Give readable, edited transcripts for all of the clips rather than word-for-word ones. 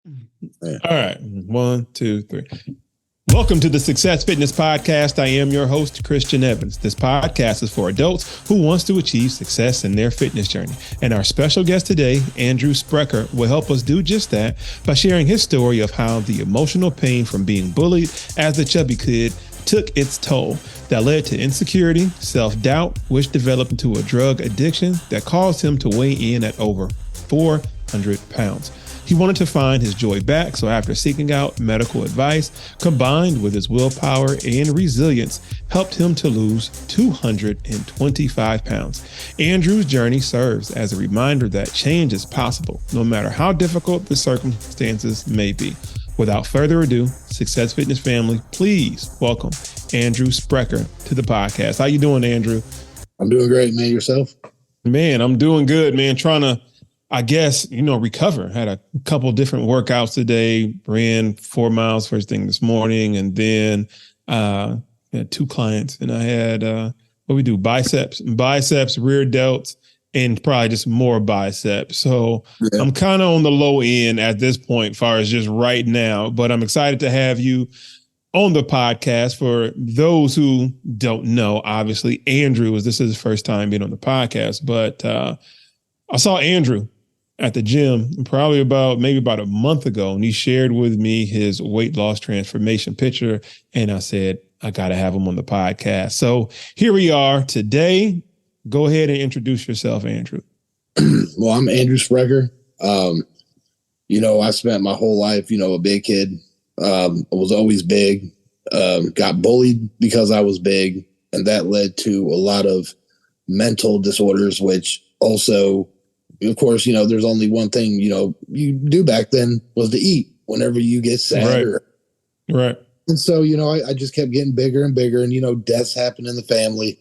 All right. 1, 2, 3. Welcome to the Success Fitness Podcast. I am your host, Christian Evans. This podcast is for adults who wants to achieve success in their fitness journey. And our special guest today, Andrew Sprecher, will help us do just that by sharing his story of how the emotional pain from being bullied as a chubby kid took its toll that led to insecurity, self-doubt, which developed into a drug addiction that caused him to weigh in at over 400 pounds. He wanted to find his joy back, so after seeking out medical advice, combined with his willpower and resilience, helped him to lose 225 pounds. Andrew's journey serves as a reminder that change is possible, no matter how difficult the circumstances may be. Without further ado, Success Fitness family, please welcome Andrew Sprecher to the podcast. How you doing, Andrew? I'm doing great, man. Yourself? Man, I'm doing good, man. Trying to, recover. Had a couple different workouts today. Ran 4 miles first thing this morning, and then had 2 clients, and I had biceps, rear delts, and probably just more biceps. So yeah. I'm kind of on the low end at this point, as far as just right now. But I'm excited to have you on the podcast. For those who don't know, obviously Andrew this is his first time being on the podcast, but I saw Andrew at the gym probably about a month ago, and he shared with me his weight loss transformation picture. And I said, I got to have him on the podcast. So here we are today. Go ahead and introduce yourself, Andrew. Well, I'm Andrew Sprecher. I spent my whole life, a big kid. I was always big, got bullied because I was big. And that led to a lot of mental disorders, which also, of course, there's only one thing, you do back then was to eat whenever you get sad. Right. And so, I just kept getting bigger and bigger, and, deaths happened in the family.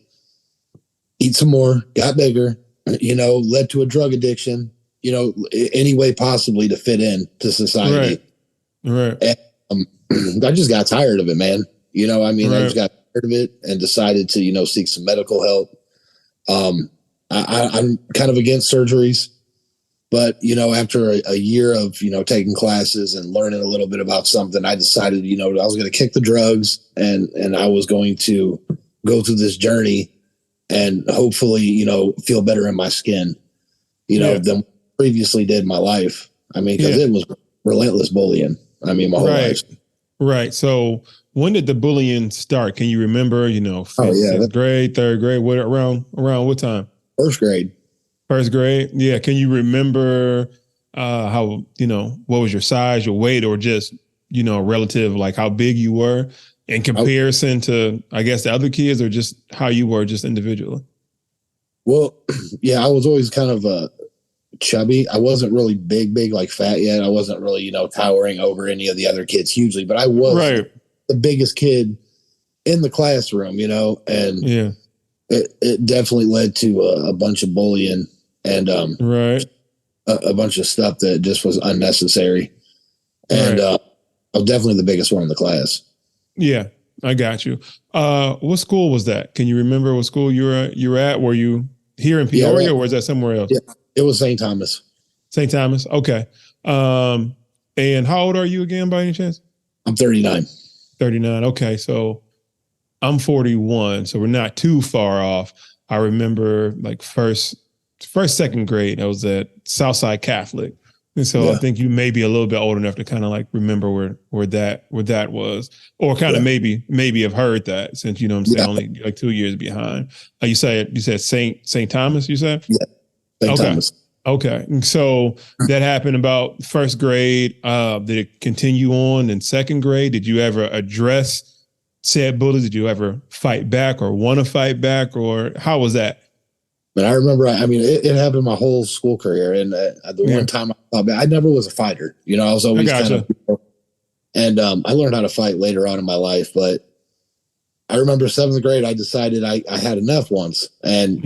Eat some more, got bigger, led to a drug addiction, any way possibly to fit in to society. Right. And, I just got tired of it, man. I just got tired of it and decided to, seek some medical help. I'm kind of against surgeries, but, after a year of, taking classes and learning a little bit about something, I decided, I was going to kick the drugs and I was going to go through this journey and hopefully, feel better in my skin, than previously did in my life. Because it was relentless bullying. My whole life. Right. So when did the bullying start? Can you remember, fifth grade, third grade, around what time? First grade. First grade. Yeah. Can you remember how, what was your size, your weight, or just, relative, like how big you were in comparison to, I guess, the other kids, or just how you were just individually? Well, yeah, I was always kind of chubby. I wasn't really big, like fat yet. I wasn't really, towering over any of the other kids hugely, but I was the biggest kid in the classroom, and it definitely led to a bunch of bullying and a bunch of stuff that just was unnecessary. And I was definitely the biggest one in the class. Yeah, I got you. What school was that? Can you remember what school you were at? Were you here in Peoria, or was that somewhere else? Yeah, it was St. Thomas. St. Thomas. Okay. And how old are you again, by any chance? I'm 39. 39. Okay. So I'm 41. So we're not too far off. I remember like second grade, I was at Southside Catholic. And so I think you may be a little bit old enough to kind of like remember where that was, or kind of maybe have heard that, since, only like 2 years behind. You said St. Thomas, you said? Yeah. St. Thomas. Okay. And so that happened about first grade. Did it continue on in second grade? Did you ever address said bullies? Did you ever fight back or want to fight back, or how was that? But I remember, it happened my whole school career. And the one time I never was a fighter, I was always and I learned how to fight later on in my life. But I remember 7th grade, I decided I had enough once, and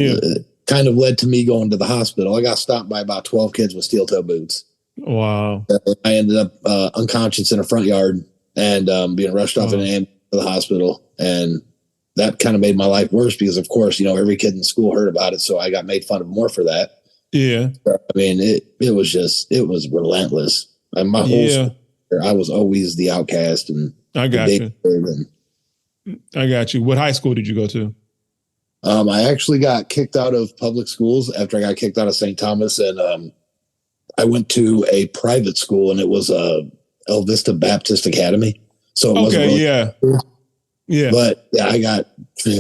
kind of led to me going to the hospital. I got stopped by about 12 kids with steel toe boots. Wow. I ended up unconscious in a front yard and being rushed off in an ambulance to the hospital. And that kind of made my life worse because, of course, every kid in school heard about it. So I got made fun of more for that. Yeah. It was relentless. And my whole school, I was always the outcast and I got you. I got you. What high school did you go to? I actually got kicked out of public schools after I got kicked out of St. Thomas, and I went to a private school, and it was El Vista Baptist Academy. So it wasn't really yeah. But yeah, I got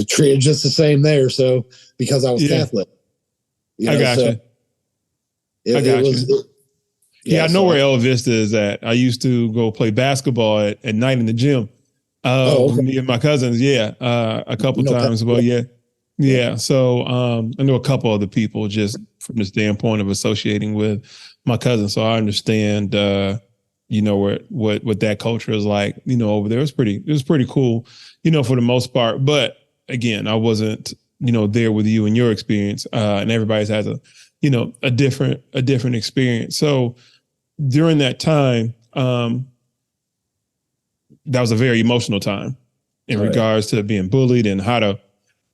treated just the same there. So because I was Catholic, I got you. I know where El Vista is at. I used to go play basketball at night in the gym. Me and my cousins, a couple times. Well, yeah. So I know a couple other people just from the standpoint of associating with my cousins. So I understand, what that culture is like, over there. It was pretty cool, for the most part. But again, I wasn't, there with you and your experience. And everybody's has a different experience. So during that time, that was a very emotional time in regards to being bullied and how to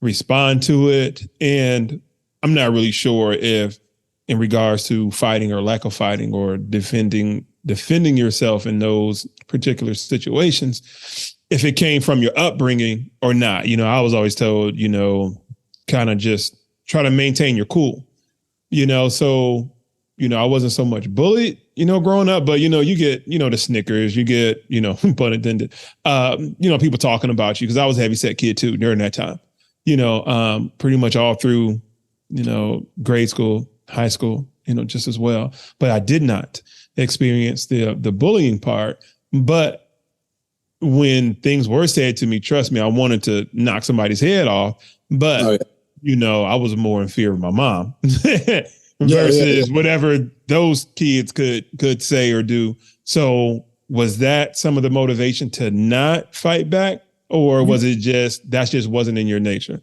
respond to it. And I'm not really sure if in regards to fighting or lack of fighting or defending yourself in those particular situations, if it came from your upbringing or not. I was always told, kind of just try to maintain your cool, so, I wasn't so much bullied, growing up, but, you get, the snickers, you get, pun intended, people talking about you because I was a heavyset kid too during that time, pretty much all through, grade school, high school, just as well. But I did not experience the bullying part. But when things were said to me, trust me, I wanted to knock somebody's head off. But, I was more in fear of my mom versus whatever those kids could say or do. So was that some of the motivation to not fight back? Or was it just wasn't in your nature?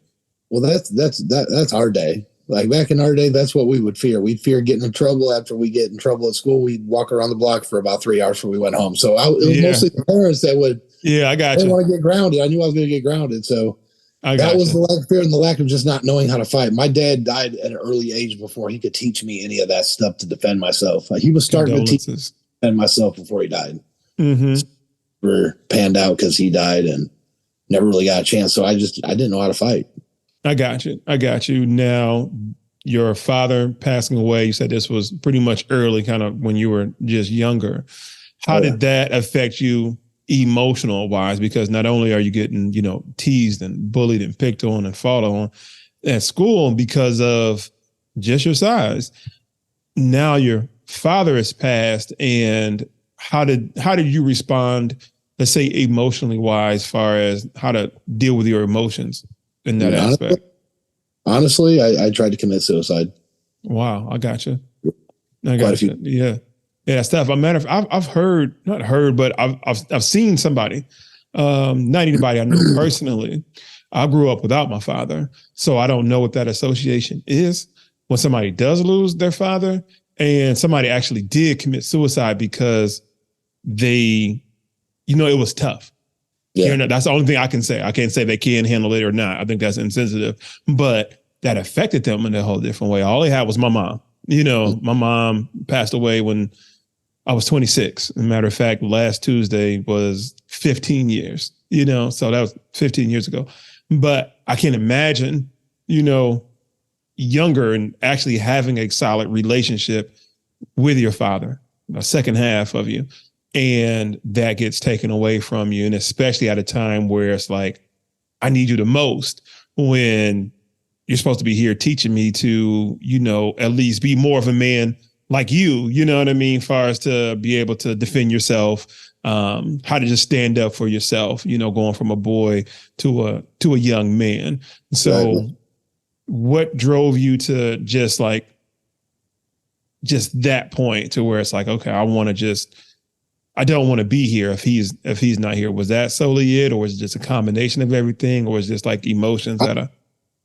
Well, that's our day. Like back in our day, that's what we would fear. We'd fear getting in trouble. After we get in trouble at school, we'd walk around the block for about 3 hours before we went home. So it was mostly the parents that would. Yeah, I got you. Want to get grounded. I knew I was going to get grounded. So that was the lack of fear and the lack of just not knowing how to fight. My dad died at an early age before he could teach me any of that stuff to defend myself. He was starting to teach me to defend myself before he died. Mm-hmm. We're panned out because he died and never really got a chance. So I didn't know how to fight. I got you. Now, your father passing away, you said this was pretty much early, kind of when you were just younger. How did that affect you emotional wise? Because not only are you getting, teased and bullied and picked on and fought on at school because of just your size. Now your father has passed, and how did you respond, let's say emotionally wise, as far as how to deal with your emotions in that aspect? Honestly, I tried to commit suicide. Wow, I got you. Yeah. Yeah, stuff. I've heard, not heard, but I've seen somebody, not anybody I know personally. I grew up without my father, so I don't know what that association is when somebody does lose their father and somebody actually did commit suicide because they, it was tough. Yeah. That's the only thing I can say. I can't say they can handle it or not. I think that's insensitive, but that affected them in a whole different way. All they had was my mom. My mom passed away when I was 26. As a matter of fact, last Tuesday was 15 years, so that was 15 years ago. But I can imagine, younger and actually having a solid relationship with your father, a second half of you, and that gets taken away from you. And especially at a time where it's like, I need you the most when you're supposed to be here teaching me to, at least be more of a man like you know what I mean? As far as to be able to defend yourself, how to just stand up for yourself, going from a boy to a young man. So what drove you to just that point to where it's like, okay, I don't want to be here if he's not here. Was that solely it, or was it just a combination of everything, or was it just like emotions at an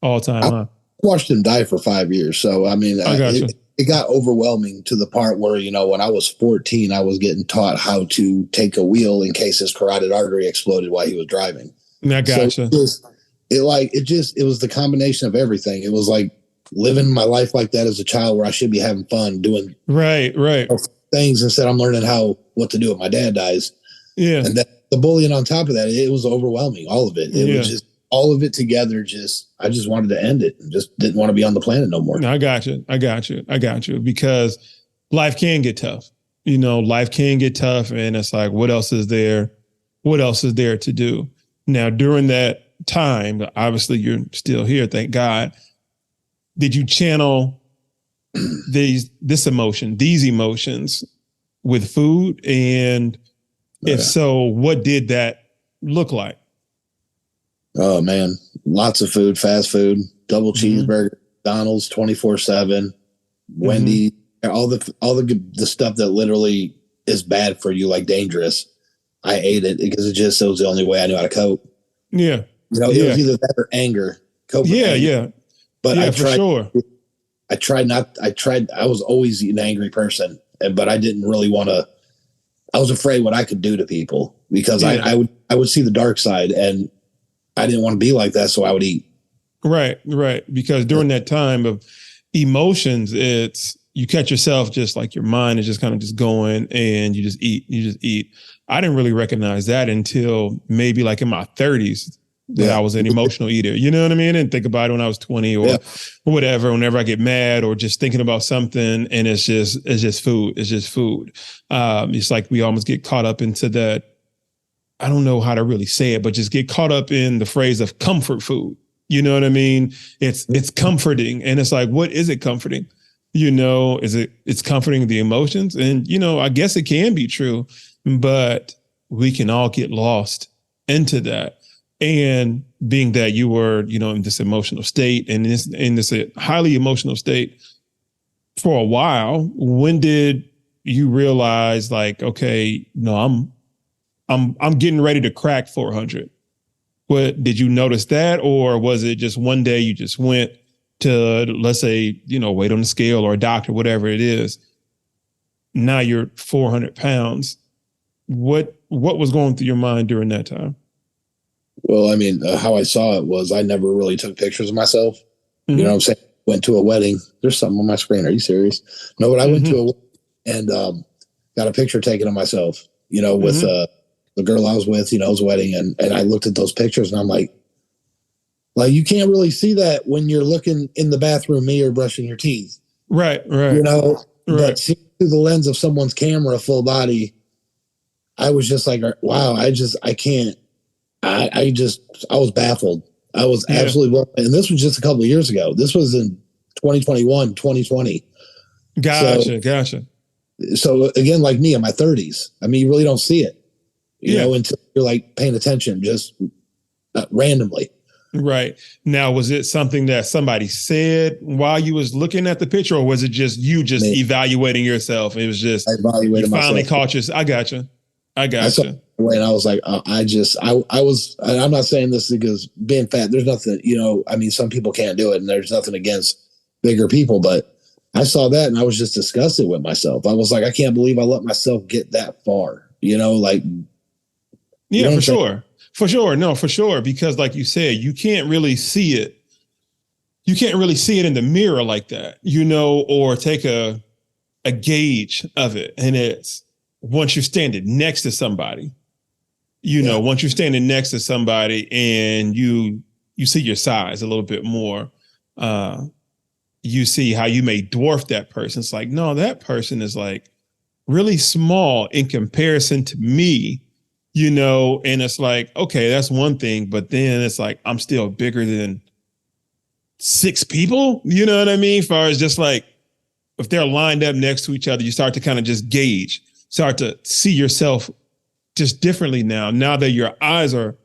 all-time high? I watched him die for 5 years. So, I mean, it got overwhelming to the part where, when I was 14, I was getting taught how to take a wheel in case his carotid artery exploded while he was driving. I gotcha. So it was the combination of everything. It was like living my life like that as a child where I should be having fun doing. Right. things. Instead, I'm learning what to do if my dad dies. Yeah. And then the bullying on top of that, it was overwhelming. All of it. It was just all of it together. I just wanted to end it and just didn't want to be on the planet no more. No, I got you. Because life can get tough. Life can get tough. And it's like, what else is there? What else is there to do? Now, during that time, obviously you're still here, thank God. Did you channel these emotions with food? And if so, what did that look like? Oh man, lots of food, fast food, double cheeseburger, McDonald's 24/7, Wendy's, all the stuff that literally is bad for you, like dangerous. I ate it because it was the only way I knew how to cope. Yeah. It was either that or anger. Cope with anger. Yeah. But I tried. I was always an angry person, but I didn't really want to. I was afraid what I could do to people because I would see the dark side, and I didn't want to be like that. So I would eat. Right. Because during that time of emotions, you catch yourself just like your mind is just kind of just going and you just eat. I didn't really recognize that until maybe like in my 30s that I was an emotional eater. You know what I mean? I didn't think about it when I was 20 or whatever, whenever I get mad or just thinking about something and it's just food. It's just food. It's like we almost get caught up into that. I don't know how to really say it, but just get caught up in the phrase of comfort food. You know what I mean? It's comforting. And it's like, what is it comforting? It's comforting the emotions. And, I guess it can be true, but we can all get lost into that. And being that you were, in this emotional state and in this highly emotional state for a while, when did you realize like, okay, no, I'm getting ready to crack 400? What did you notice that? Or was it just one day you just went to, let's say, weight on the scale or a doctor, whatever it is. Now you're 400 pounds. What was going through your mind during that time? Well, I mean, how I saw it was I never really took pictures of myself. You know what I'm saying? Went to a wedding. There's something on my screen. Are you serious? No, but I went to a wedding and got a picture taken of myself, with the girl I was with, it was a wedding. And I looked at those pictures and I'm like, you can't really see that when you're looking in the bathroom mirror brushing your teeth. Right. But seeing through the lens of someone's camera, full body, I was just like, wow, I can't. I was baffled. I was absolutely, and this was just a couple of years ago. This was in 2021, 2020. Gotcha. So again, like me in my 30s, I mean, you really don't see it, until you're like paying attention, just randomly. Right. Now, was it something that somebody said while you was looking at the picture, or was it just you evaluating yourself? It was just, I evaluated myself. Finally caught yourself. I gotcha. And I was like, I'm not saying this because being fat, there's nothing, I mean, some people can't do it and there's nothing against bigger people, but I saw that and I was just disgusted with myself. I was like, I can't believe I let myself get that far, for sure. For sure. No, for sure. Because like you said, you can't really see it. You can't really see it in the mirror like that, or take a gauge of it. And it's once you're standing next to somebody, once you're standing next to somebody and you see your size a little bit more, you see how you may dwarf that person. It's like, no, that person is like really small in comparison to me. And it's like, okay, that's one thing. But then it's like, I'm still bigger than 6 people. You know what I mean? As far as just like, if they're lined up next to each other, you start to kind of just gauge, start to see yourself just differently now that your eyes are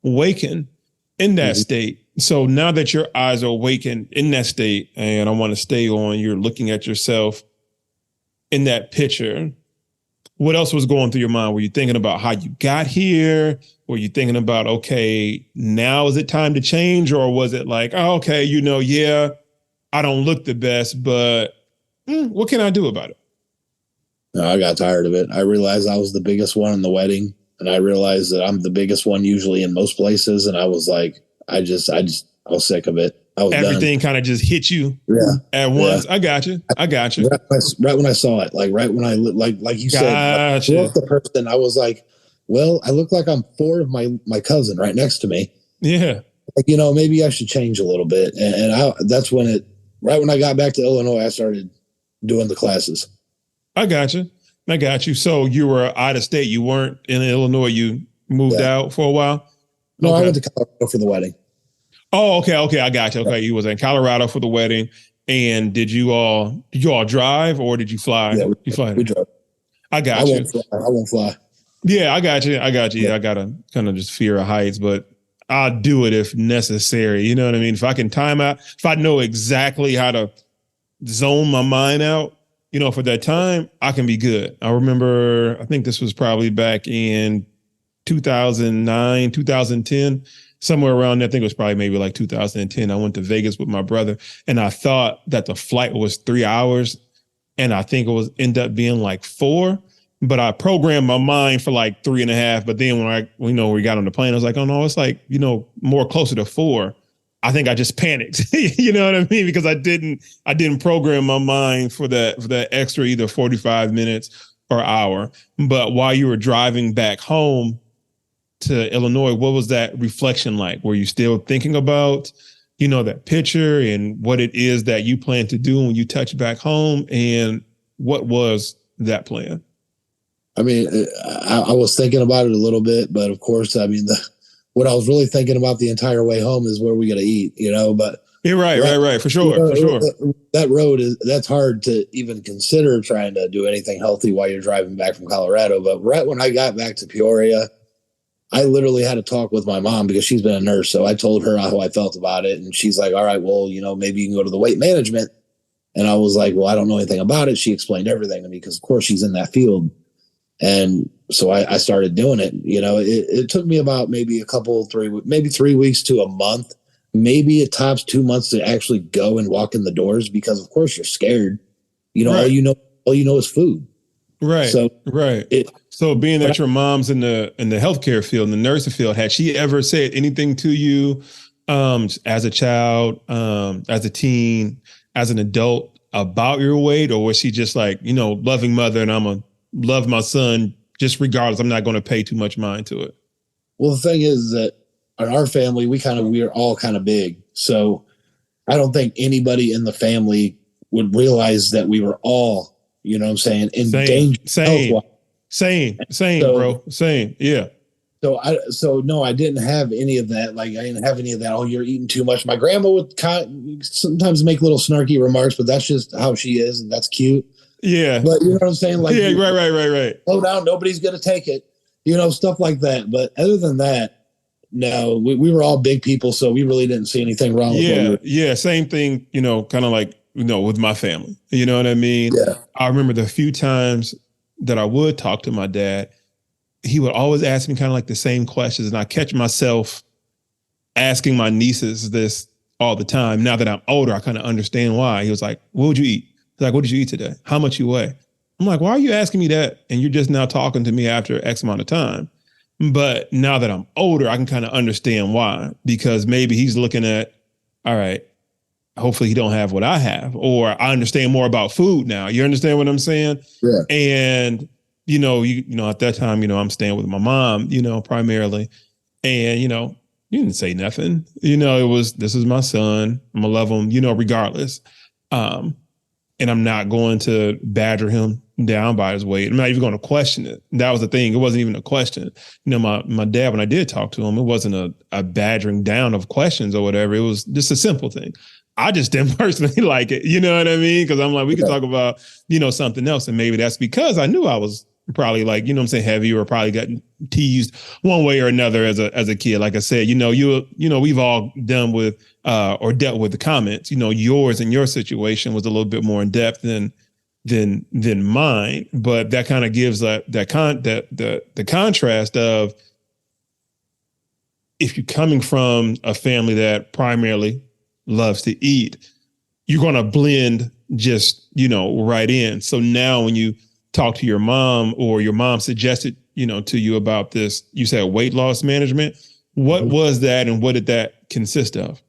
awakened in that state. So now that your eyes are awakened in that state, and I want to stay on, you're looking at yourself in that picture. What else was going through your mind? Were you thinking about how you got here? Were you thinking about, okay, now is it time to change? Or was it like, oh, okay, I don't look the best, but what can I do about it? No, I got tired of it. I realized I was the biggest one in the wedding. And I realized that I'm the biggest one usually in most places. And I was like, I was sick of it. I was everything kind of just hit you at once. I got you. Right when I saw it, like right when I like you said, I looked the person. I was like, well, I look like I'm 4 of my cousin right next to me. Yeah. Like, maybe I should change a little bit. And that's when right when I got back to Illinois, I started doing the classes. I got you. So you were out of state. You weren't in Illinois. You moved out for a while? No, okay. I went to Colorado for the wedding. Oh, okay. I got you. Okay. You was in Colorado for the wedding. And did you all drive or did you fly? Yeah, we drove. I got you. I won't fly. Yeah, I got you. Yeah. I got a kind of just fear of heights, but I'll do it if necessary. You know what I mean? If I can time out, if I know exactly how to zone my mind out, for that time, I can be good. I remember, I think this was probably back in 2009, 2010, somewhere around there. I think it was probably maybe like 2010. I went to Vegas with my brother and I thought that the flight was 3 hours and I think it end up being like 4. But I programmed my mind for like 3.5. But then when we got on the plane, I was like, oh no, it's like, more closer to 4. I think I just panicked. You know what I mean? Because I didn't program my mind for that extra either 45 minutes or hour. But while you were driving back home to Illinois, what was that reflection like? Were you still thinking about, that picture and what it is that you plan to do when you touch back home? And what was that plan? I mean, I was thinking about it a little bit, but of course, I mean, what I was really thinking about the entire way home is where we got to eat, but you're right. For sure. That road that's hard to even consider trying to do anything healthy while you're driving back from Colorado. But right when I got back to Peoria, I literally had a talk with my mom because she's been a nurse. So I told her how I felt about it. And she's like, all right, well, maybe you can go to the weight management. And I was like, well, I don't know anything about it. She explained everything to me because of course she's in that field. And so I started doing it. It took me about maybe 3 weeks to a month, maybe at tops 2 months to actually go and walk in the doors because of course you're scared. Right. all you know is food. Right. So so being that your mom's in the healthcare field, in the nursing field, had she ever said anything to you as a child, as a teen, as an adult about your weight, or was she just like, loving mother and I'm a love my son just regardless, I'm not going to pay too much mind to it? Well, the thing is that in our family, we're all kind of big. So I don't think anybody in the family would realize that we were all, in danger. Same, bro. Same. Yeah. So no, I didn't have any of that. Like I didn't have any of that. Oh, you're eating too much. My grandma would sometimes make little snarky remarks, but that's just how she is. And that's cute. Yeah. But you know what I'm saying? Like, yeah, right. Slow down. Nobody's going to take it, stuff like that. But other than that, no, we were all big people. So we really didn't see anything wrong with it. Yeah. Same thing, kind of like, with my family, you know what I mean? Yeah. I remember the few times that I would talk to my dad, he would always ask me kind of like the same questions. And I catch myself asking my nieces this all the time. Now that I'm older, I kind of understand why. He was like, what would you eat? He's like, what did you eat today? How much you weigh? I'm like, why are you asking me that? And you're just now talking to me after X amount of time. But now that I'm older, I can kind of understand why, because maybe he's looking at, all right, hopefully he don't have what I have, or I understand more about food now. You understand what I'm saying? Yeah. And, at that time, I'm staying with my mom, primarily. And, you didn't say nothing. It was, this is my son. I'm gonna love him, regardless. And I'm not going to badger him down by his weight. I'm not even going to question it. That was the thing. It wasn't even a question. My dad, when I did talk to him, it wasn't a badgering down of questions or whatever. It was just a simple thing. I just didn't personally like it. You know what I mean? Because I'm like, we could talk about, something else. And maybe that's because I knew I was probably like, heavy, or probably got teased one way or another as a kid. Like I said, we've all done with or dealt with the comments. Yours and your situation was a little bit more in depth than mine, but that kind of gives the contrast of, if you're coming from a family that primarily loves to eat, you're going to blend just right in. So now when you talk to your mom, or your mom suggested to you about this, you said weight loss management, what was that and what did that consist of?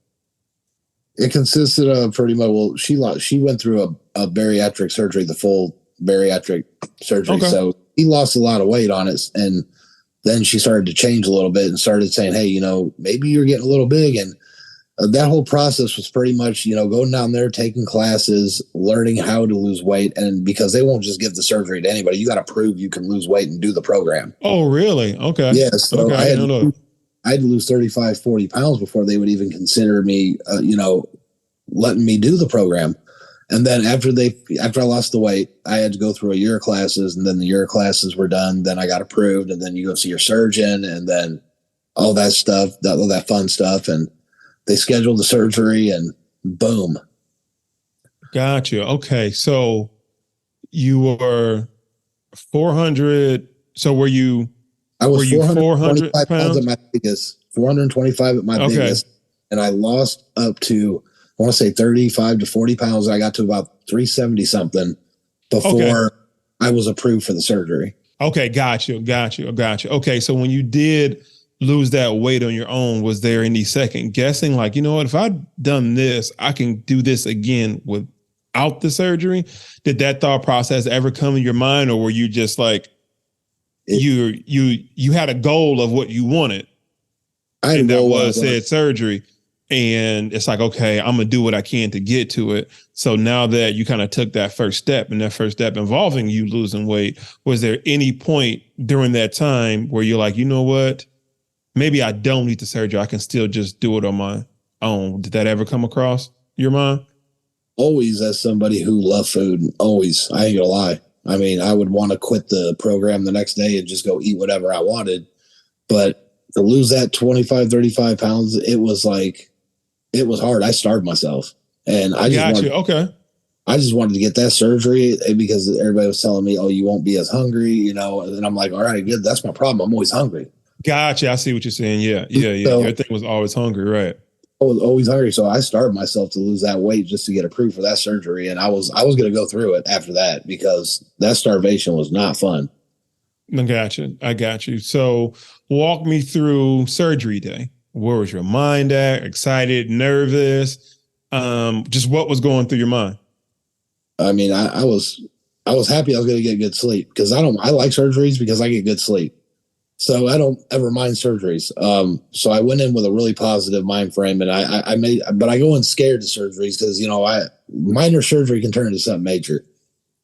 It consisted of pretty much, well, she went through a bariatric surgery, the full bariatric surgery. Okay. So he lost a lot of weight on it. And then she started to change a little bit and started saying, hey, maybe you're getting a little big. And that whole process was pretty much, going down there, taking classes, learning how to lose weight. And because they won't just give the surgery to anybody, you got to prove you can lose weight and do the program. Oh, really? Okay. Yeah. So okay. I had to lose 35, 40 pounds before they would even consider me, letting me do the program. And then after I lost the weight, I had to go through a year of classes, and then the year of classes were done. Then I got approved, and then you go see your surgeon, and then all that stuff, all that fun stuff. And they scheduled the surgery, and boom. Gotcha. Okay. So you were 400. So were you? I was 425 pounds at my biggest. 425 at my biggest, and I lost up to, I want to say 35 to 40 pounds. I got to about 370 something before I was approved for the surgery. Okay. Gotcha. Okay. So when you did lose that weight on your own, was there any second guessing? Like, if I'd done this, I can do this again without the surgery. Did that thought process ever come in your mind, or were you just like, you had a goal of what you wanted, and that was said surgery, and it's like, okay, I'm gonna do what I can to get to it. So now that you kind of took that first step, and that first step involving you losing weight, was there any point during that time where you're like, you know what, maybe I don't need the surgery, I can still just do it on my own? Did that ever come across your mind? Always, as somebody who loved food, always, I ain't gonna lie. I mean, I would want to quit the program the next day and just go eat whatever I wanted. But to lose that 25, 35 pounds, it was hard. I starved myself. And I just wanted to get that surgery because everybody was telling me, oh, you won't be as hungry, and I'm like, all right, good. That's my problem. I'm always hungry. Gotcha. I see what you're saying. Yeah. So, everything was always hungry, right? I was always hungry. So I starved myself to lose that weight just to get approved for that surgery. And I was going to go through it after that because that starvation was not fun. I got you. So walk me through surgery day. Where was your mind at? Excited, nervous? Just what was going through your mind? I mean, I was happy I was going to get good sleep because I like surgeries because I get good sleep. So I don't ever mind surgeries. So I went in with a really positive mind frame, and but I go in scared to surgeries because, minor surgery can turn into something major.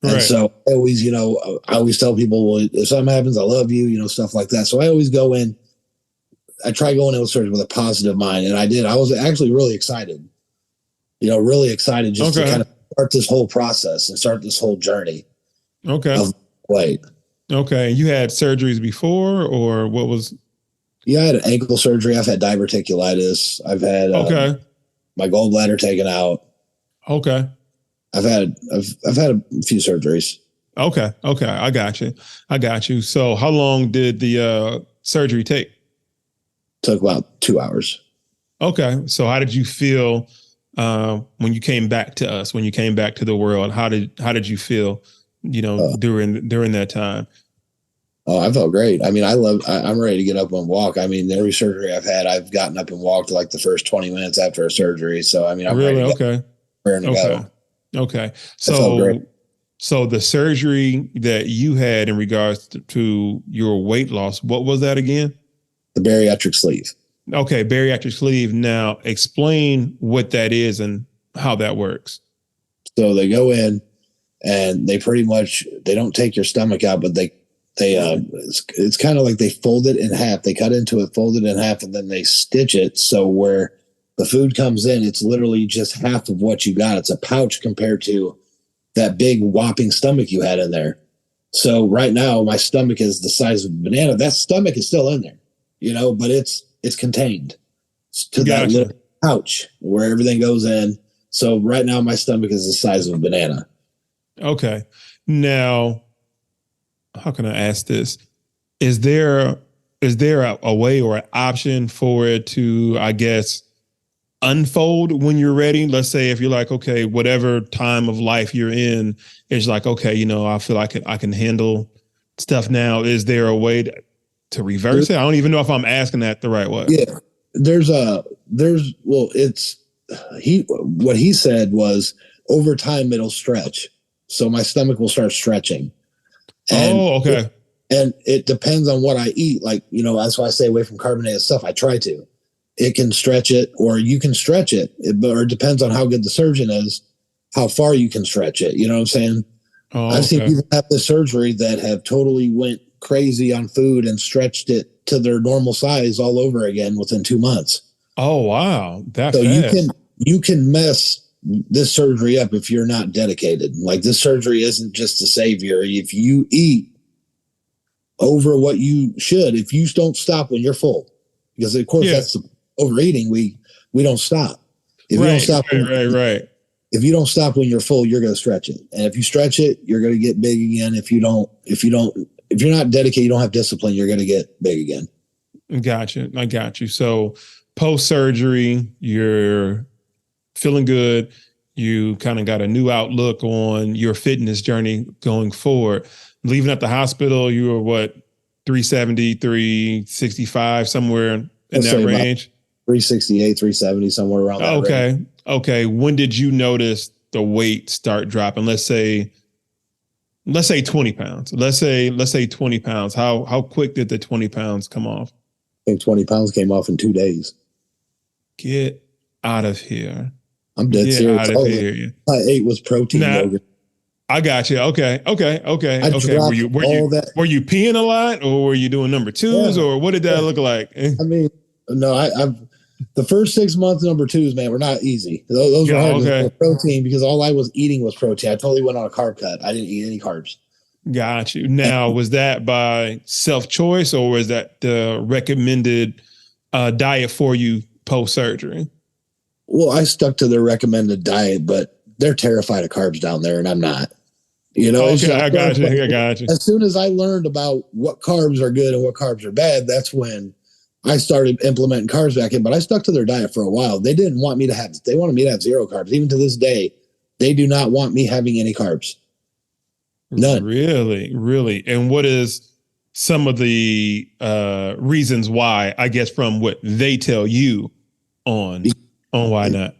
And right. So I always tell people, well, if something happens, I love you, stuff like that. So I always I try going in with surgery with a positive mind. And I did. I was actually really excited, just to kind of start this whole process and start this whole journey. Okay. Of weight. Okay. You had surgeries before, or what was? Yeah, I had an ankle surgery. I've had diverticulitis. I've had my gallbladder taken out. Okay. I've had a few surgeries. Okay. I got you. So how long did the surgery take? Took about 2 hours. Okay. So how did you feel when you came back to us, when you came back to the world? How did you feel, during that time? Oh, I felt great. I mean, I'm ready to get up and walk. I mean, every surgery I've had, I've gotten up and walked like the first 20 minutes after a surgery. So, I mean, I'm really ready to go. Okay. So the surgery that you had in regards to your weight loss, what was that again? The bariatric sleeve. Okay. Bariatric sleeve. Now explain what that is and how that works. So they go in and they don't take your stomach out, but it's kind of like they fold it in half. They cut into it, fold it in half, and then they stitch it. So where the food comes in, it's literally just half of what you got. It's a pouch compared to that big whopping stomach you had in there. So right now my stomach is the size of a banana. That stomach is still in there, but it's contained to that little pouch where everything goes in. So right now my stomach is the size of a banana. Okay. Now, how can I ask this? Is there a way or an option for it to, I guess, unfold when you're ready? Let's say if you're like, okay, whatever time of life you're in, it's like, okay, I feel like I can handle stuff now. Is there a way to reverse it? I don't even know if I'm asking that the right way. Yeah, it's what he said was over time it'll stretch. So my stomach will start stretching. And okay. It depends on what I eat. Like, that's why I stay away from carbonated stuff. I try to. It can stretch it, or you can stretch it, or it depends on how good the surgeon is, how far you can stretch it. You know what I'm saying? I've seen people have the surgery that have totally went crazy on food and stretched it to their normal size all over again within 2 months. Oh, wow. That's so fast. you can mess this surgery up if you're not dedicated. Like, this surgery isn't just a savior. If you eat over what you should, if you don't stop when you're full, because of course that's overeating. We don't stop. If you don't stop, right. If you don't stop when you're full, you're going to stretch it. And if you stretch it, you're going to get big again. If you're not dedicated, you don't have discipline, you're going to get big again. Gotcha. I got you. So post-surgery, you're feeling good. You kind of got a new outlook on your fitness journey going forward. Leaving at the hospital, you were what, 370, 365, somewhere in that range? 368, 370, somewhere around that range. Okay. When did you notice the weight start dropping? Let's say 20 pounds. Let's say 20 pounds. How quick did the 20 pounds come off? I think 20 pounds came off in 2 days. Get out of here. I'm dead serious. All I ate was protein yogurt. I got you. Okay. Were you peeing a lot, or were you doing number twos, or what did that look like? I mean, no, I've the first 6 months number twos, man, were not easy. Those were hard with protein, because all I was eating was protein. I totally went on a carb cut. I didn't eat any carbs. Got you. Now, was that by self-choice, or was that the recommended diet for you post-surgery? Well, I stuck to their recommended diet, but they're terrified of carbs down there, and I'm not. I got you. As soon as I learned about what carbs are good and what carbs are bad, that's when I started implementing carbs back in. But I stuck to their diet for a while. They didn't want me to have. They wanted me to have zero carbs. Even to this day, they do not want me having any carbs. None. Really. And what is some of the reasons why? I guess from what they tell you on why not?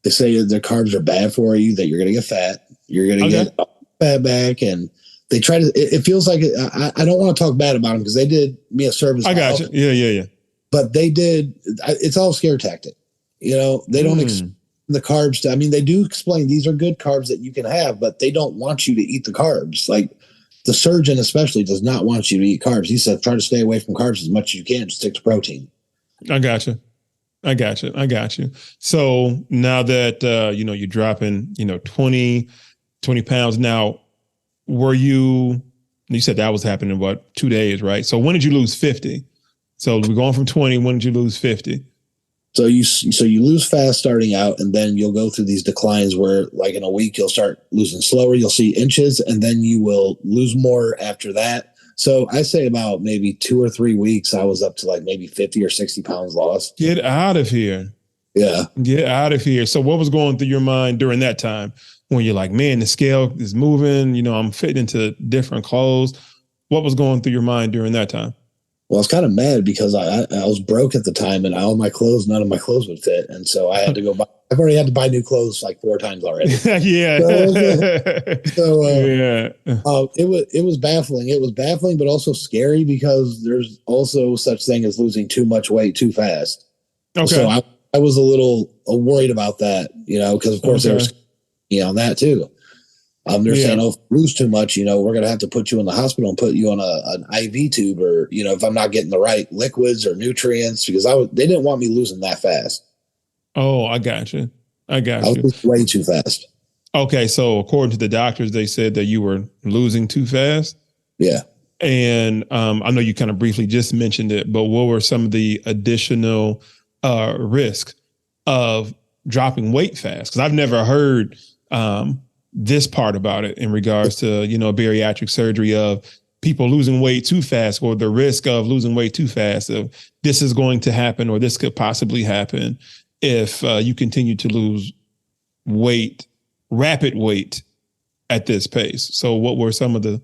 They say the carbs are bad for you. That you're going to get fat. You're going to get fat back, and they try to. It feels like I don't want to talk bad about them, because they did me a service. I got you. Yeah. But they did. It's all scare tactic. They don't explain the carbs. I mean, they do explain these are good carbs that you can have, but they don't want you to eat the carbs. Like, the surgeon especially does not want you to eat carbs. He said, try to stay away from carbs as much as you can. Just stick to protein. I got you. So now that, you're dropping, 20 pounds now, you said that was happening in 2 days, right? So when did you lose 50? So we're going from 20. When did you lose 50? So you lose fast starting out, and then you'll go through these declines where, like, in a week, you'll start losing slower. You'll see inches, and then you will lose more after that. So I say about maybe 2 or 3 weeks, I was up to like maybe 50 or 60 pounds lost. Get out of here. Yeah. Get out of here. So what was going through your mind during that time when you're like, man, the scale is moving, I'm fitting into different clothes? What was going through your mind during that time? Well, I was kind of mad because I was broke at the time, and all my clothes, none of my clothes would fit. And so I had to go buy. I've already had to buy new clothes like 4 times already. Yeah. It was baffling. It was baffling, but also scary, because there's also such thing as losing too much weight too fast. Okay. So I was a little worried about that, because of course there was on that too. They're saying, if you lose too much, we're going to have to put you in the hospital and put you on an IV tube, or, if I'm not getting the right liquids or nutrients, because they didn't want me losing that fast. Oh, I got you. I was way too fast. Okay. So according to the doctors, they said that you were losing too fast. Yeah. And I know you kind of briefly just mentioned it, but what were some of the additional risks of dropping weight fast? Because I've never heard this part about it in regards to, bariatric surgery, of people losing weight too fast, or the risk of losing weight too fast, of this is going to happen, or this could possibly happen if you continue to lose weight, rapid weight at this pace. So what were some of the,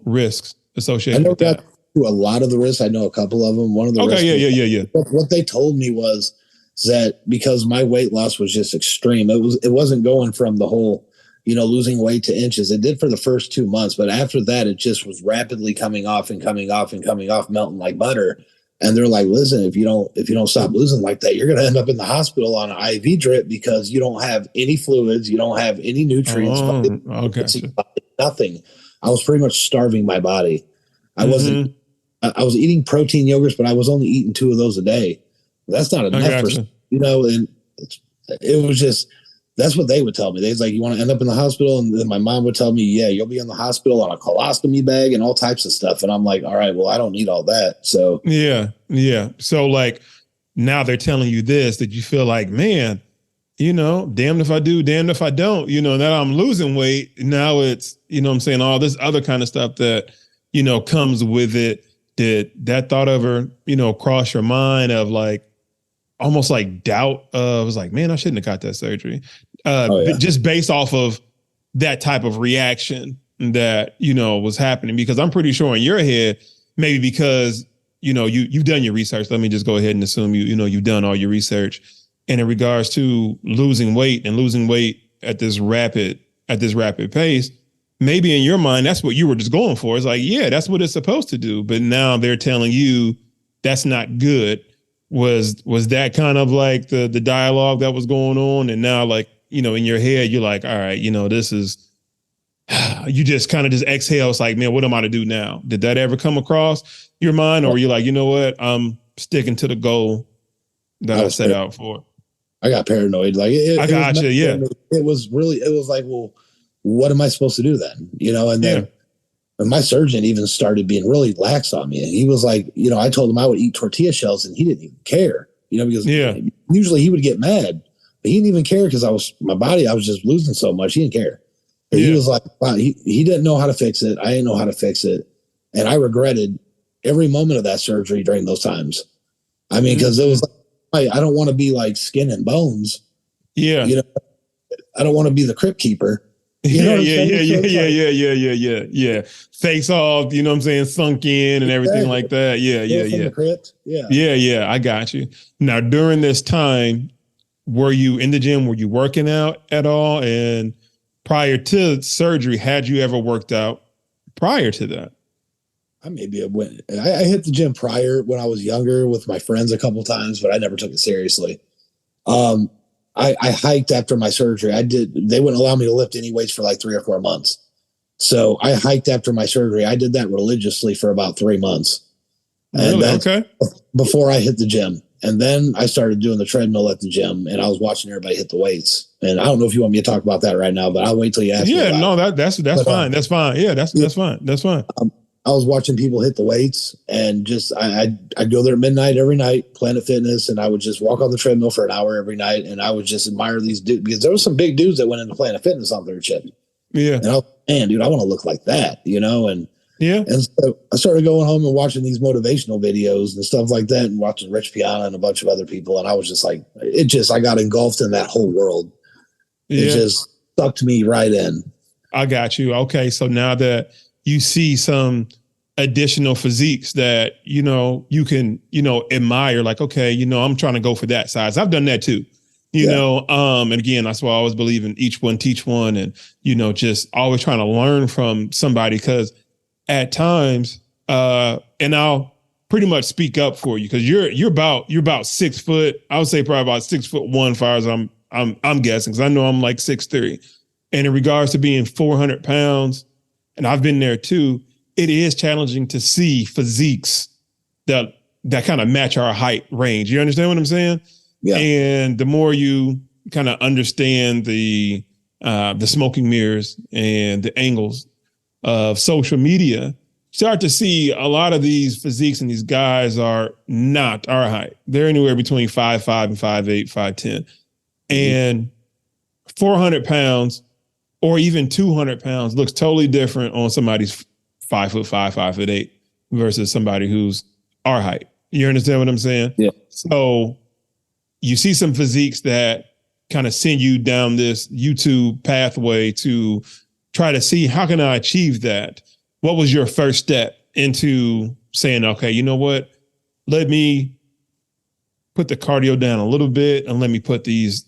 risks associated with that? A lot of the risks. I know a couple of them. One of the risks. Yeah. What they told me was is that because my weight loss was just extreme, it wasn't going from the whole, losing weight to inches. It did for the first 2 months, but after that, it just was rapidly coming off and coming off and coming off, melting like butter. And they're like, listen, if you don't stop losing like that, you're going to end up in the hospital on an IV drip because you don't have any fluids, you don't have any nutrients, nothing. I was pretty much starving my body. I wasn't. I was eating protein yogurts, but I was only eating 2 of those a day. That's not enough for and it was just. That's what they would tell me. They was like, you want to end up in the hospital? And then my mom would tell me, yeah, you'll be in the hospital on a colostomy bag and all types of stuff. And I'm like, all right, well, I don't need all that. So yeah. So like now they're telling you this, that you feel like, man, damned if I do, damned if I don't, now I'm losing weight. Now it's, I'm saying, all this other kind of stuff that, comes with it. Did that thought ever, cross your mind of like, almost like doubt of, was like, man, I shouldn't have got that surgery. Just based off of that type of reaction that, was happening, because I'm pretty sure in your head, maybe because, you've done your research. Let me just go ahead and assume you've done all your research. And in regards to losing weight at this rapid pace, maybe in your mind, that's what you were just going for. It's like, yeah, that's what it's supposed to do. But now they're telling you that's not good. Was that kind of like the dialogue that was going on? And now, like, in your head, you're like, all right, this is, you just kind of just exhale. It's like, man, what am I to do now? Did that ever come across your mind? Or you're like, you know what? I'm sticking to the goal that I set out for. I got paranoid. Like, I got you. Yeah. It was like, well, what am I supposed to do then? And then and my surgeon even started being really lax on me. And he was like, I told him I would eat tortilla shells and he didn't even care, because usually he would get mad, but he didn't even care because I was just losing so much. He didn't care. And he was like, wow, he didn't know how to fix it. I didn't know how to fix it. And I regretted every moment of that surgery during those times. I mean, because it was like, I don't want to be like skin and bones. Yeah. I don't want to be the crypt keeper. Yeah. Face off, what I'm saying, sunk in and everything like that. Yeah. I got you. Now, during this time, were you in the gym? Were you working out at all? And prior to surgery, had you ever worked out prior to that? I hit the gym prior when I was younger with my friends a couple times, but I never took it seriously. I hiked after my surgery. They wouldn't allow me to lift any weights for like 3 or 4 months. So I hiked after my surgery. I did that religiously for about 3 months. And okay. Before I hit the gym. And then I started doing the treadmill at the gym and I was watching everybody hit the weights. And I don't know if you want me to talk about that right now, but I'll wait till you ask me. Yeah, no, that's fine. That's fine. Yeah, that's fine. That's fine. I was watching people hit the weights and just, I'd go there at midnight every night, Planet Fitness, and I would just walk on the treadmill for an hour every night. And I would just admire these dudes because there was some big dudes that went into Planet Fitness on their shit. Yeah. And I was, man, dude, I want to look like that, and yeah. And so I started going home and watching these motivational videos and stuff like that and watching Rich Piana and a bunch of other people. And I was just like, I got engulfed in that whole world. It just sucked me right in. I got you. Okay. So now that you see some additional physiques that, you can, admire, like, okay, I'm trying to go for that size. I've done that too, and again, that's why I always believe in each one, teach one. And, just always trying to learn from somebody. Cause at times, and I'll pretty much speak up for you. Cause you're about 6 foot. I would say probably about 6'1" as far as I'm guessing. Cause I know I'm like 6'3". And in regards to being 400 pounds, and I've been there too, it is challenging to see physiques that kind of match our height range. You understand what I'm saying? Yeah. And the more you kind of understand the smoking mirrors and the angles of social media, start to see a lot of these physiques and these guys are not our height. They're anywhere between 5'5" and 5'8", 5'10". Mm-hmm. And 400 pounds or even 200 pounds looks totally different on somebody's 5'5", 5'8" versus somebody who's our height. You understand what I'm saying? Yeah. So you see some physiques that kind of send you down this YouTube pathway to try to see, how can I achieve that? What was your first step into saying, okay, you know what? Let me put the cardio down a little bit and let me pick these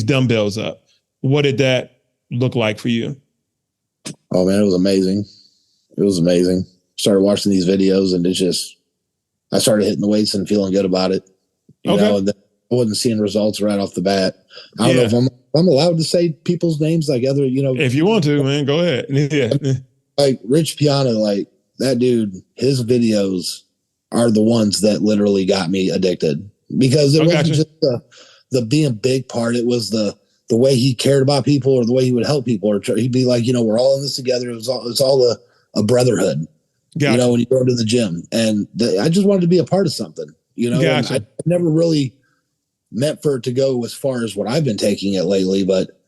dumbbells up. What did that look like for you? Oh man, it was amazing. It was amazing. Started watching these videos and I started hitting the weights and feeling good about it. You know, and I wasn't seeing results right off the bat. I don't know if I'm allowed to say people's names, like other, you know. If you want to, man, go ahead. Yeah. Like Rich Piana, like that dude, his videos are the ones that literally got me addicted, because it wasn't just the being big part. It was the way he cared about people, or the way he would help people, or he'd be like, you know, we're all in this together. It's all a brotherhood, you know, when you go to the gym. And I just wanted to be a part of something, you know. And I never really meant for it to go as far as what I've been taking it lately, but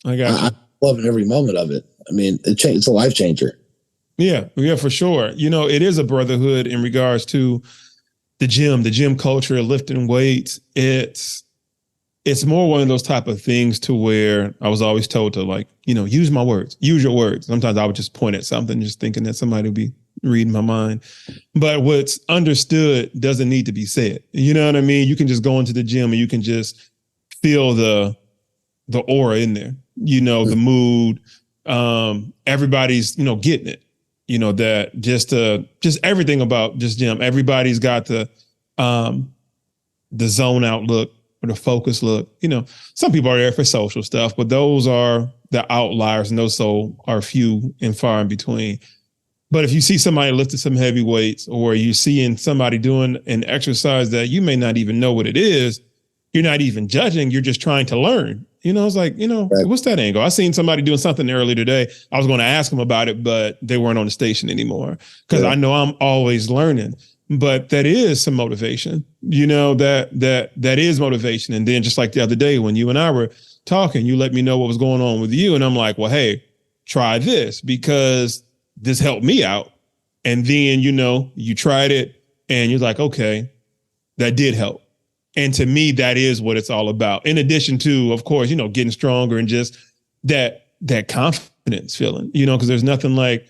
I'm loving every moment of it. I mean, it's a life changer. Yeah, for sure. You know, it is a brotherhood in regards to the gym culture, lifting weights. It's more one of those type of things to where I was always told to, like, you know, use my words, use your words. Sometimes I would just point at something, just thinking that somebody would be reading my mind. But what's understood doesn't need to be said. You know what I mean? You can just go into the gym and you can just feel the aura in there, you know, the mood. Everybody's, you know, getting it. You know, that just everything about this gym. Everybody's got the zone out look or the focus look. You know, some people are there for social stuff, but those are the outliers, and those are few and far in between. But if you see somebody lifting some heavy weights, or you seeing somebody doing an exercise that you may not even know what it is, you're not even judging. You're just trying to learn. You know, it's like, you know, what's that angle? I seen somebody doing something earlier today. I was going to ask them about it, but they weren't on the station anymore, because I know I'm always learning. But that is some motivation, you know, that is motivation. And then just like the other day when you and I were talking, you let me know what was going on with you. And I'm like, well, hey, try this, because this helped me out. And then, you know, you tried it and you're like, okay, that did help. And to me, that is what it's all about. In addition to, of course, you know, getting stronger and just that confidence feeling, you know, because there's nothing like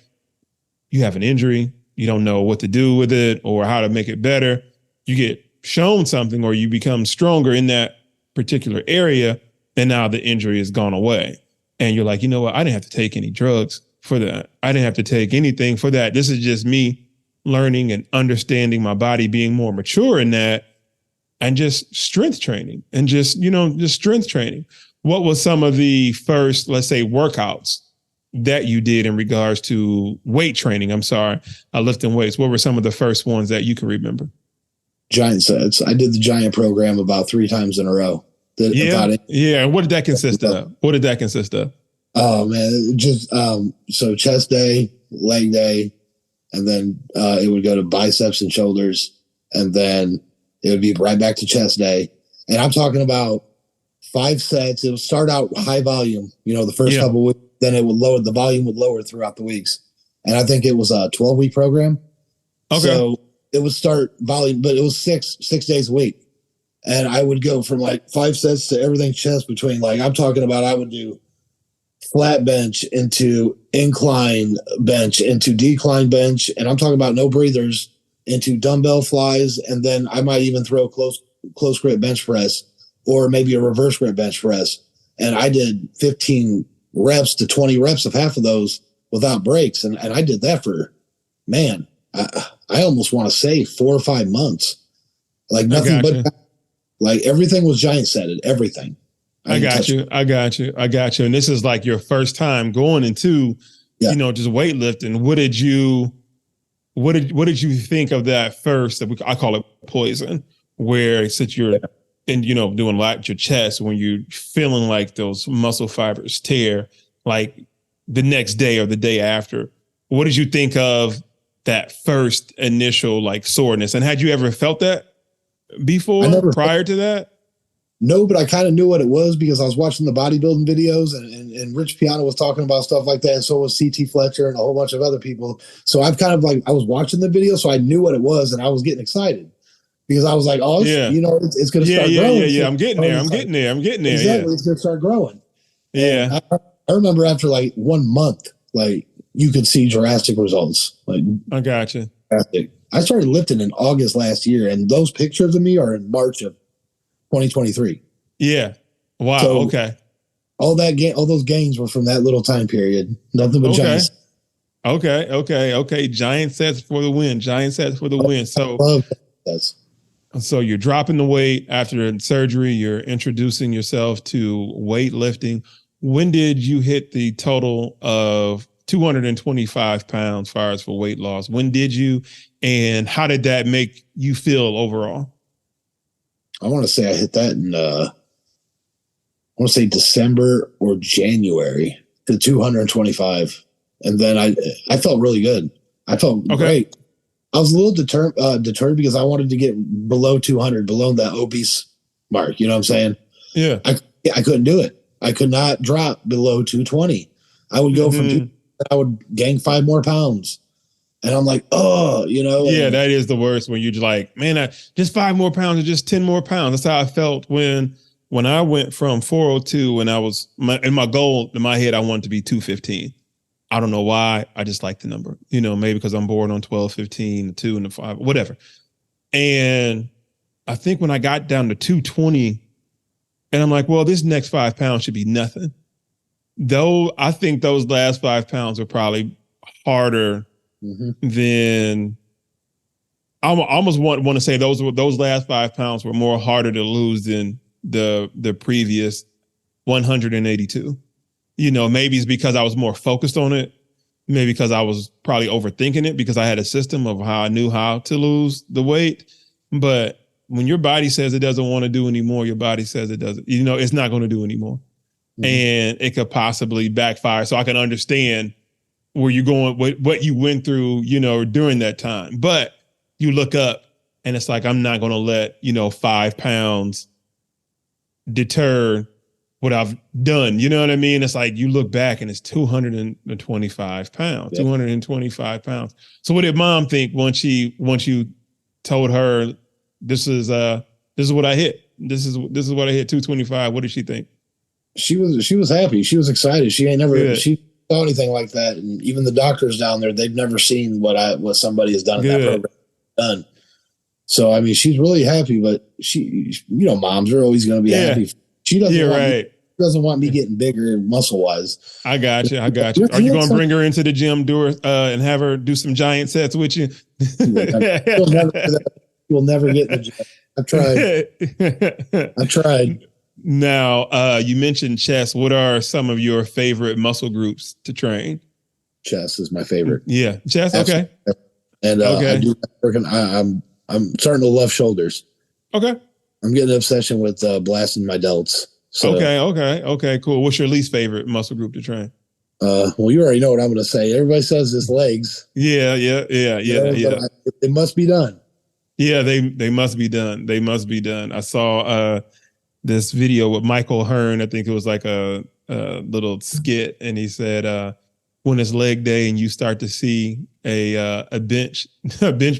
you have an injury, you don't know what to do with it or how to make it better. You get shown something, or you become stronger in that particular area, and now the injury has gone away. And you're like, you know what? I didn't have to take any drugs for that. I didn't have to take anything for that. This is just me learning and understanding my body, being more mature in that. And just strength training and just strength training. What was some of the first, let's say, workouts that you did in regards to weight training? Lifting weights. What were some of the first ones that you can remember? Giant sets. I did the giant program about 3 times in a row. Yeah. What did that consist of? Oh man, just so chest day, leg day, and then it would go to biceps and shoulders, and then it would be right back to chest day. And I'm talking about 5 sets. It would start out high volume, you know, the first couple of weeks, then it would lower, the volume would lower throughout the weeks. And I think it was a 12-week program. Okay. So it would start volume, but it was six days a week. And I would go from like 5 sets to everything chest between, like, I'm talking about, I would do flat bench into incline bench into decline bench. And I'm talking about no breathers into dumbbell flies. And then I might even throw close grip bench press, or maybe a reverse grip bench press. And I did 15 reps to 20 reps of half of those without breaks. And I did that for, man, I almost want to say 4 or 5 months. Like nothing but, like everything was giant setted, everything. I got you. And this is like your first time going into, you know, just weightlifting. What did you think of that first? I call it poison, where since you're and, you know, doing a lot at your chest, when you're feeling like those muscle fibers tear, like the next day or the day after, what did you think of that first initial like soreness? And had you ever felt that before, prior to that? No, but I kind of knew what it was because I was watching the bodybuilding videos, and Rich Piana was talking about stuff like that. And so was CT Fletcher and a whole bunch of other people. So I've kind of like, I was watching the video, so I knew what it was, and I was getting excited because I was like, oh, you know, it's going to start growing. Yeah. I'm getting there. Exactly. It's going to start growing. Yeah. I remember after like 1 month, like you could see drastic results. Like I got you. Drastic. I started lifting in August last year, and those pictures of me are in March of 2023. Yeah. Wow. So okay. All those gains were from that little time period. Nothing but giants. Okay. Giant sets for the win. Giant sets for the win. So you're dropping the weight after surgery. You're introducing yourself to weightlifting. When did you hit the total of 225 pounds as far as for weight loss? When did you, and how did that make you feel overall? I want to say I hit that in, I want to say December or January to 225. And then I felt really good. I felt great. I was a little deterred because I wanted to get below 200, below that obese mark. You know what I'm saying? Yeah. I couldn't do it. I could not drop below 220. I would go from I would gain 5 more pounds. And I'm like, oh, you know. Yeah, that is the worst when you're like, man, just 5 more pounds or just 10 more pounds. That's how I felt when I went from 402 and I was, my goal in my head, I wanted to be 215. I don't know why. I just like the number, maybe because I'm born on 12, 15, the 2 and the 5, whatever. And I think when I got down to 220 and I'm like, well, this next 5 pounds should be nothing. Though I think those last 5 pounds were probably harder than I almost want to say those last 5 pounds were more harder to lose than the previous 182. Maybe it's because I was more focused on it. Maybe because I was probably overthinking it because I had a system of how I knew how to lose the weight. But when your body says it doesn't want to do anymore, your body says it doesn't, it's not going to do anymore. And it could possibly backfire. So I can understand where you're going, what you went through, during that time. But you look up and it's like, I'm not going to let, 5 pounds deter what I've done. You know what I mean? It's like you look back and it's 225 pounds, 225 pounds. So what did mom think once you told her this is what I hit? This is what I hit, 225. What did she think? She was happy. She was excited. She saw anything like that. And even the doctors down there, they've never seen what somebody has done in that program done. So, I mean, she's really happy, but moms are always going to be happy. She doesn't want me getting bigger muscle wise. I got you. Are you going to bring her into the gym and have her do some giant sets with you? You'll never get in the gym. I tried. Now, you mentioned chest. What are some of your favorite muscle groups to train? Chest is my favorite. Yeah, chest. Absolutely. Okay. And I do working. I'm starting to love shoulders. Okay. I'm getting an obsession with blasting my delts. So, okay, cool. What's your least favorite muscle group to train? Well, you already know what I'm going to say. Everybody says it's legs. Yeah. They must be done. Yeah, they must be done. They must be done. I saw this video with Michael Hearn. I think it was like a little skit, and he said, when it's leg day and you start to see a bench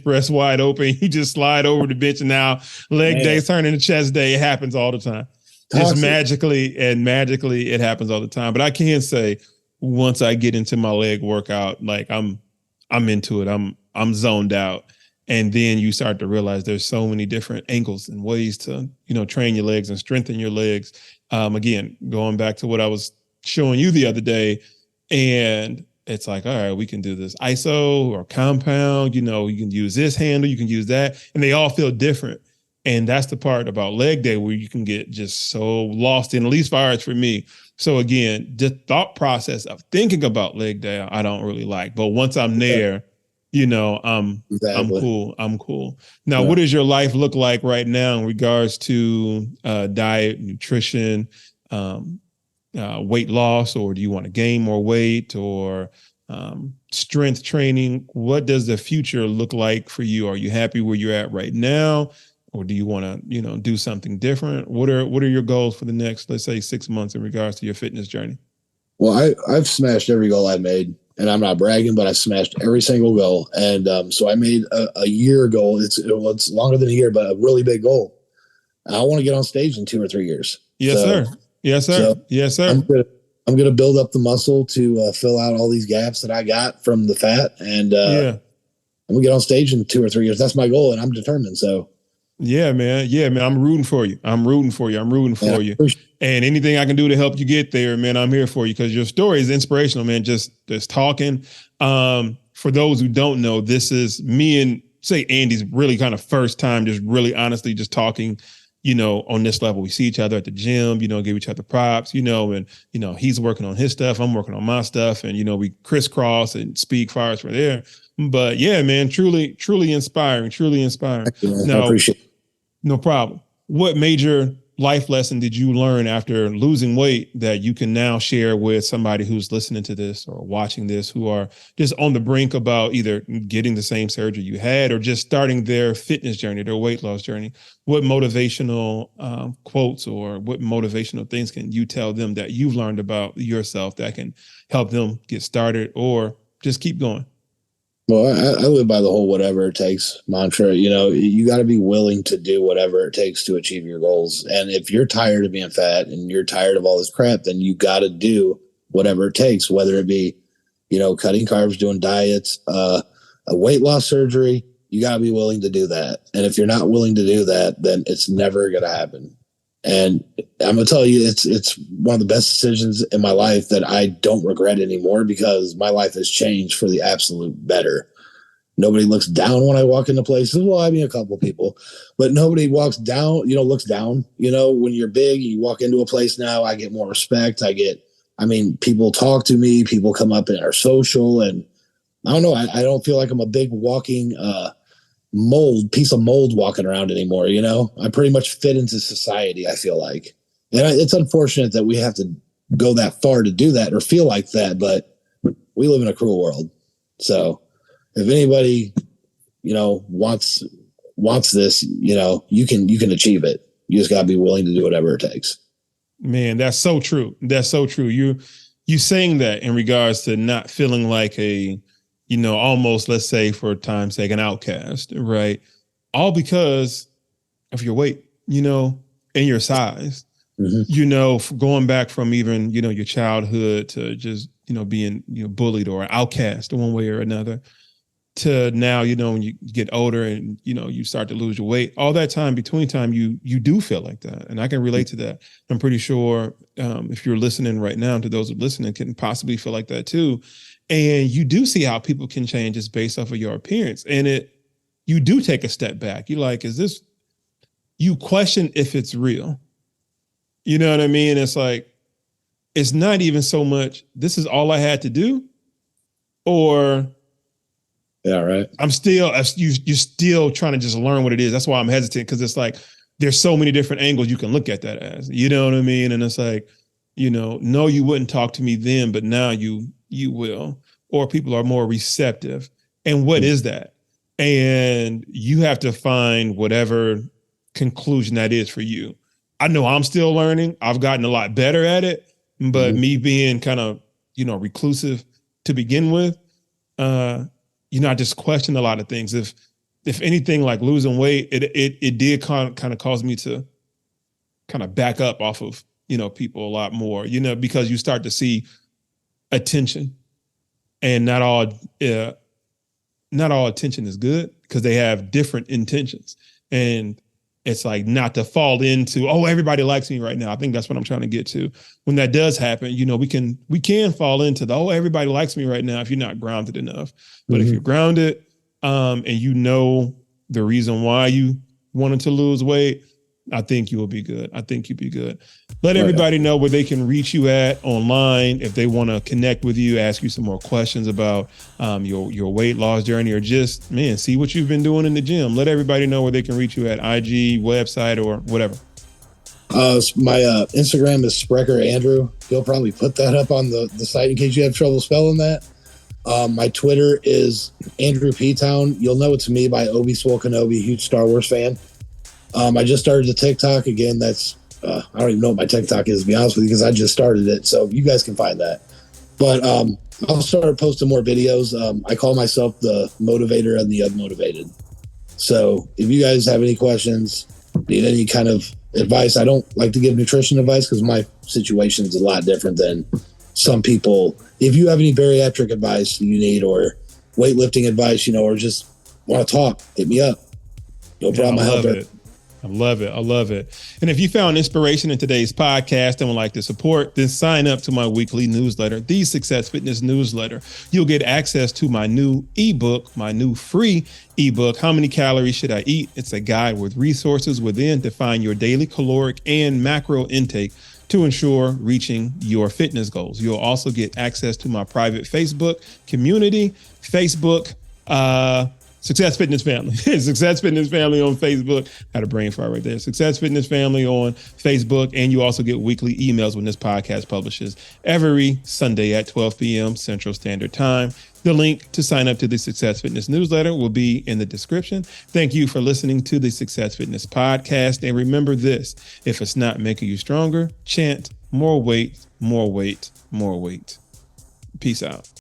press wide open, you just slide over the bench, and now leg day turning to chest day. It happens all the time. Just magically it happens all the time. But I can say once I get into my leg workout, like I'm into it. I'm zoned out. And then you start to realize there's so many different angles and ways to, train your legs and strengthen your legs. Again, going back to what I was showing you the other day, and it's like, all right, we can do this iso or compound, you can use this handle, you can use that, and they all feel different. And that's the part about leg day where you can get just so lost in, at least far as for me. So again, the thought process of thinking about leg day, I don't really like. But once I'm there, I'm cool. Now, what does your life look like right now in regards to diet, nutrition, weight loss, or do you want to gain more weight, or strength training? What does the future look like for you? Are you happy where you're at right now? Or do you want to, do something different? What are your goals for the next, let's say, 6 months in regards to your fitness journey? Well, I've smashed every goal I made, and I'm not bragging, but I smashed every single goal. And so I made a year goal. It's longer than a year, but a really big goal. And I want to get on stage in 2 or 3 years. Yes, sir. Yes, sir. I'm going to build up the muscle to fill out all these gaps that I got from the fat. And I'm gonna get on stage in 2 or 3 years. That's my goal, and I'm determined. So. Yeah, man. I'm rooting for you. I'm rooting for you. And anything I can do to help you get there, man, I'm here for you because your story is inspirational, man. Just talking. For those who don't know, this is me and say Andy's really kind of first time, just really honestly just talking, on this level. We see each other at the gym, give each other props, and, he's working on his stuff. I'm working on my stuff and, we crisscross and speak fires from there. But yeah, man, truly inspiring, Now, I appreciate it. No problem. What major life lesson did you learn after losing weight that you can now share with somebody who's listening to this or watching this, who are just on the brink about either getting the same surgery you had or just starting their fitness journey, their weight loss journey? What motivational quotes or what motivational things can you tell them that you've learned about yourself that can help them get started or just keep going? Well, I live by the whole whatever it takes mantra. You got to be willing to do whatever it takes to achieve your goals. And if you're tired of being fat and you're tired of all this crap, then you got to do whatever it takes, whether it be, cutting carbs, doing diets, a weight loss surgery. You got to be willing to do that. And if you're not willing to do that, then it's never going to happen. And I'm going to tell you, it's one of the best decisions in my life that I don't regret anymore because my life has changed for the absolute better. Nobody looks down when I walk into places. Well, I mean, a couple of people, but nobody looks down, when you're big and you walk into a place now, I get more respect. People talk to me, people come up and are social. And I don't know, I don't feel like I'm a big walking, piece of mold walking around anymore. I pretty much fit into society, I feel like. And it's unfortunate that we have to go that far to do that or feel like that, but we live in a cruel world. So if anybody, wants this, you can achieve it. You just gotta be willing to do whatever it takes. Man, that's so true. You saying that in regards to not feeling like almost, let's say for time's sake, an outcast, right? All because of your weight, and your size, going back from even, your childhood to just, being, bullied or outcast one way or another to now, when you get older and, you start to lose your weight, all that between time, you do feel like that. And I can relate to that. I'm pretty sure if you're listening right now, to those who are listening can possibly feel like that too. And you do see how people can change just based off of your appearance. And you do take a step back. You're like, you question if it's real. You know what I mean? It's like, it's not even so much, this is all I had to do, or yeah, right. You're still trying to just learn what it is. That's why I'm hesitant. Cause it's like, there's so many different angles you can look at that as, you know what I mean? And it's like, no, you wouldn't talk to me then, but now you will, or people are more receptive. And what is that? And you have to find whatever conclusion that is for you. I know I'm still learning. I've gotten a lot better at it, but me being kind of, reclusive to begin with, I just question a lot of things. If anything, like losing weight, it did kind of cause me to kind of back up off of, people a lot more, because you start to see attention, and not all attention is good because they have different intentions. And it's like not to fall into, oh, everybody likes me right now. I think that's what I'm trying to get to. When that does happen, we can fall into the, oh, everybody likes me right now if you're not grounded enough. But if you're grounded and the reason why you wanted to lose weight, I think you will be good. Let everybody know where they can reach you at online if they want to connect with you, ask you some more questions about your weight loss journey, or just, see what you've been doing in the gym. Let everybody know where they can reach you at, IG, website, or whatever. My Instagram is Sprecher Andrew. He'll probably put that up on the site in case you have trouble spelling that. My Twitter is Andrew P Town. You'll know it's me by Obi Swole Kenobi, huge Star Wars fan. I just started the TikTok again. That's I don't even know what my TikTok is, to be honest with you, because I just started it. So you guys can find that. But I'll start posting more videos. I call myself the motivator and the unmotivated. So if you guys have any questions, need any kind of advice, I don't like to give nutrition advice because my situation is a lot different than some people. If you have any bariatric advice you need, or weightlifting advice, or just want to talk, hit me up. No problem. I love it. I love it. I love it. And if you found inspiration in today's podcast and would like to support, then sign up to my weekly newsletter, the Success Fitness Newsletter. You'll get access to my new ebook, my new free ebook, How Many Calories Should I Eat? It's a guide with resources within to find your daily caloric and macro intake to ensure reaching your fitness goals. You'll also get access to my private Facebook community, Success Fitness Family. Success Fitness Family on Facebook. Had a brain fart right there. Success Fitness Family on Facebook. And you also get weekly emails when this podcast publishes every Sunday at 12 p.m. Central Standard Time. The link to sign up to the Success Fitness newsletter will be in the description. Thank you for listening to the Success Fitness podcast. And remember this, if it's not making you stronger, chant more weight, more weight, more weight. Peace out.